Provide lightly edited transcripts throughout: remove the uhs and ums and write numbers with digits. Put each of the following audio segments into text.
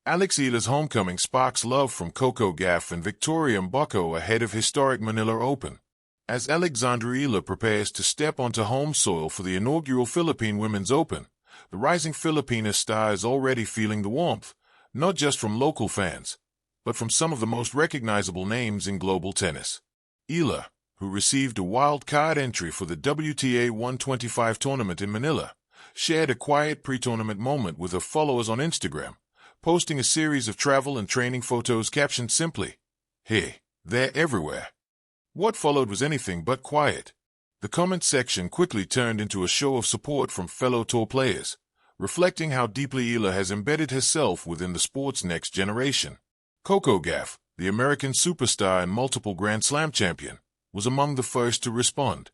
Eala's homecoming sparks love from Coco Gauff and Viktoria Mboko ahead of historic Manila Open. As Eala prepares to step onto home soil for the inaugural Philippine Women's Open, the rising Filipina star is already feeling the warmth, not just from local fans, but from some of the most recognizable names in global tennis. Eala, who received a wild card entry for the WTA 125 tournament in Manila, shared a quiet pre-tournament moment with her followers on Instagram, posting a series of travel and training photos captioned simply, "Hey, they're everywhere." What followed was anything but quiet. The comment section quickly turned into a show of support from fellow tour players, reflecting how deeply Eala has embedded herself within the sport's next generation. Coco Gauff, the American superstar and multiple Grand Slam champion, was among the first to respond.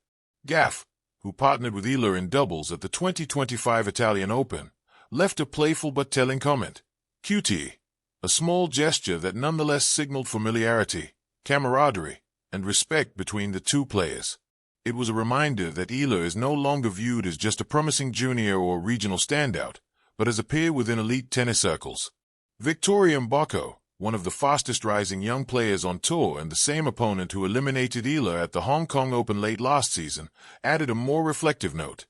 Gauff, who partnered with Eala in doubles at the 2025 Italian Open, left a playful but telling comment. "Cutie," a small gesture that nonetheless signaled familiarity, camaraderie, and respect between the two players. It was a reminder that Eala is no longer viewed as just a promising junior or regional standout, but as a peer within elite tennis circles. Viktoria Mboko, one of the fastest-rising young players on tour and the same opponent who eliminated Eala at the Hong Kong Open late last season, added a more reflective note.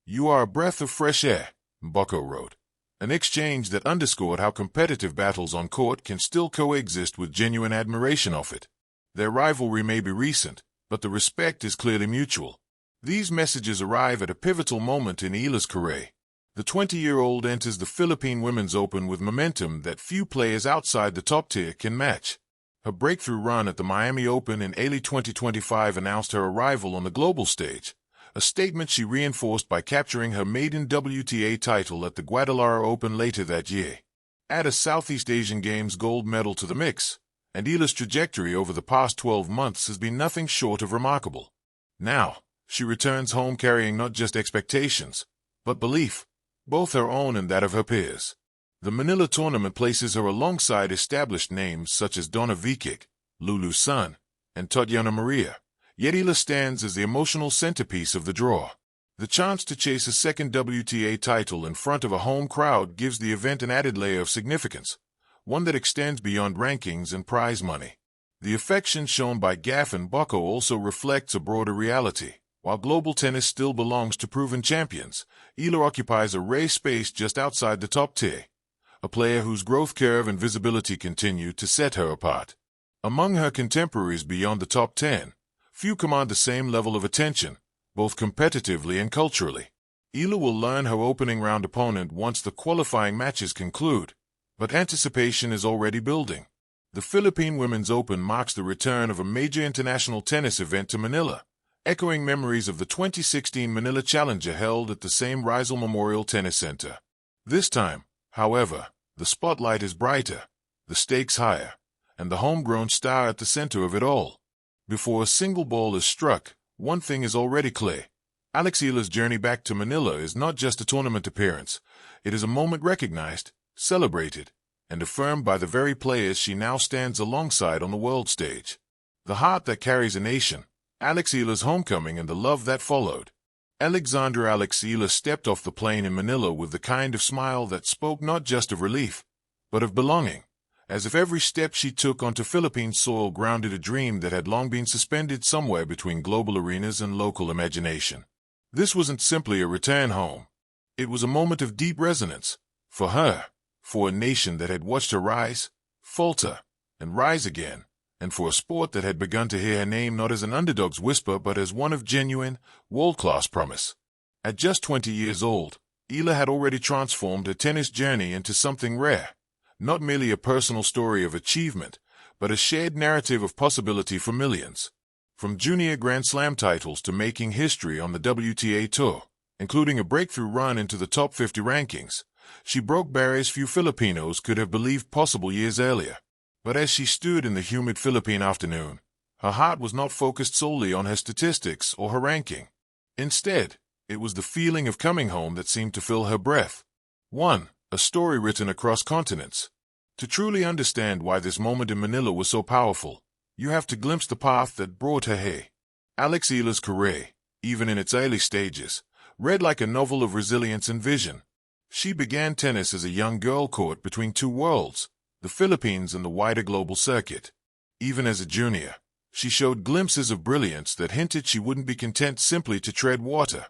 "You are a breath of fresh air," Mboko wrote, an exchange that underscored how competitive battles on court can still coexist with genuine admiration of it. Their rivalry may be recent, but the respect is clearly mutual. These messages arrive at a pivotal moment in Eala's career. The 20-year-old enters the Philippine Women's Open with momentum that few players outside the top tier can match. Her breakthrough run at the Miami Open in early 2025 announced her arrival on the global stage, a statement she reinforced by capturing her maiden WTA title at the Guadalajara Open later that year. Add a Southeast Asian Games gold medal to the mix, and Eala's trajectory over the past 12 months has been nothing short of remarkable. Now, she returns home carrying not just expectations, but belief, both her own and that of her peers. The Manila tournament places her alongside established names such as Donna Vikic, Lulu Sun, and Tatiana Maria, yet Eala stands as the emotional centerpiece of the draw. The chance to chase a second WTA title in front of a home crowd gives the event an added layer of significance, one that extends beyond rankings and prize money. The affection shown by Gauff and Mboko also reflects a broader reality. While global tennis still belongs to proven champions, Eala occupies a rare space just outside the top tier, a player whose growth curve and visibility continue to set her apart. Among her contemporaries beyond the top 10, few command the same level of attention, both competitively and culturally. Eala will learn her opening round opponent once the qualifying matches conclude, but anticipation is already building. The Philippine Women's Open marks the return of a major international tennis event to Manila, echoing memories of the 2016 Manila Challenger held at the same Rizal Memorial Tennis Center. This time, however, the spotlight is brighter, the stakes higher, and the homegrown star at the center of it all. Before a single ball is struck, one thing is already clear. Eala's journey back to Manila is not just a tournament appearance. It is a moment recognized, celebrated, and affirmed by the very players she now stands alongside on the world stage. The heart that carries a nation, Eala's homecoming and the love that followed. Eala stepped off the plane in Manila with the kind of smile that spoke not just of relief, but of belonging, as if every step she took onto Philippine soil grounded a dream that had long been suspended somewhere between global arenas and local imagination. This wasn't simply a return home. It was a moment of deep resonance, for her, for a nation that had watched her rise, falter, and rise again, and for a sport that had begun to hear her name not as an underdog's whisper but as one of genuine, world-class promise. At just 20 years old, Eala had already transformed her tennis journey into something rare, not merely a personal story of achievement, but a shared narrative of possibility for millions. From junior Grand Slam titles to making history on the WTA Tour, including a breakthrough run into the top 50 rankings, she broke barriers few Filipinos could have believed possible years earlier. But as she stood in the humid Philippine afternoon, her heart was not focused solely on her statistics or her ranking. Instead, it was the feeling of coming home that seemed to fill her breath. A story written across continents. To truly understand why this moment in Manila was so powerful, you have to glimpse the path that brought her here. Eala's career, even in its early stages, read like a novel of resilience and vision. She began tennis as a young girl caught between two worlds, the Philippines and the wider global circuit. Even as a junior, she showed glimpses of brilliance that hinted she wouldn't be content simply to tread water.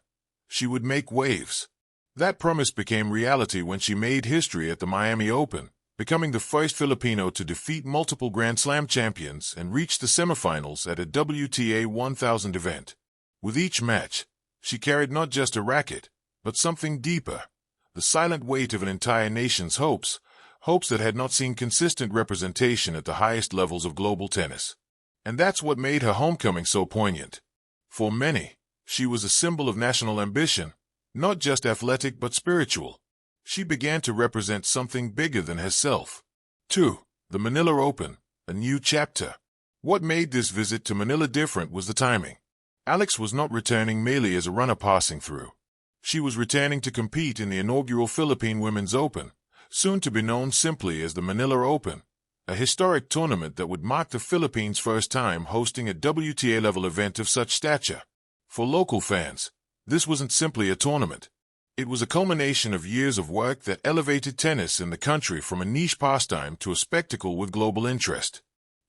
She would make waves. That promise became reality when she made history at the Miami Open, becoming the first Filipino to defeat multiple Grand Slam champions and reach the semifinals at a WTA 1000 event. With each match, she carried not just a racket, but something deeper, the silent weight of an entire nation's hopes that had not seen consistent representation at the highest levels of global tennis. And that's what made her homecoming so poignant. For many, she was a symbol of national ambition, not just athletic but spiritual. She began to represent something bigger than herself. 2. The Manila Open, a new chapter. What made this visit to Manila different was the timing. Alex was not returning merely as a runner passing through. She was returning to compete in the inaugural Philippine Women's Open, soon to be known simply as the Manila Open, a historic tournament that would mark the Philippines' first time hosting a WTA-level event of such stature. For local fans, this wasn't simply a tournament. It was a culmination of years of work that elevated tennis in the country from a niche pastime to a spectacle with global interest.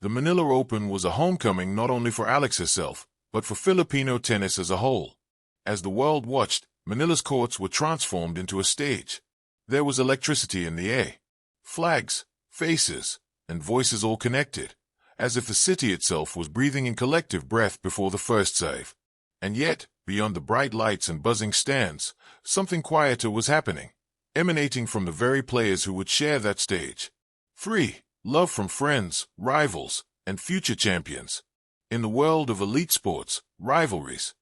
The Manila Open was a homecoming not only for Alex herself, but for Filipino tennis as a whole. As the world watched, Manila's courts were transformed into a stage. There was electricity in the air. Flags, faces, and voices all connected, as if the city itself was breathing in collective breath before the first serve. And yet, beyond the bright lights and buzzing stands, something quieter was happening, emanating from the very players who would share that stage. 3. Love from friends, rivals, and future champions. In the world of elite sports, rivalries,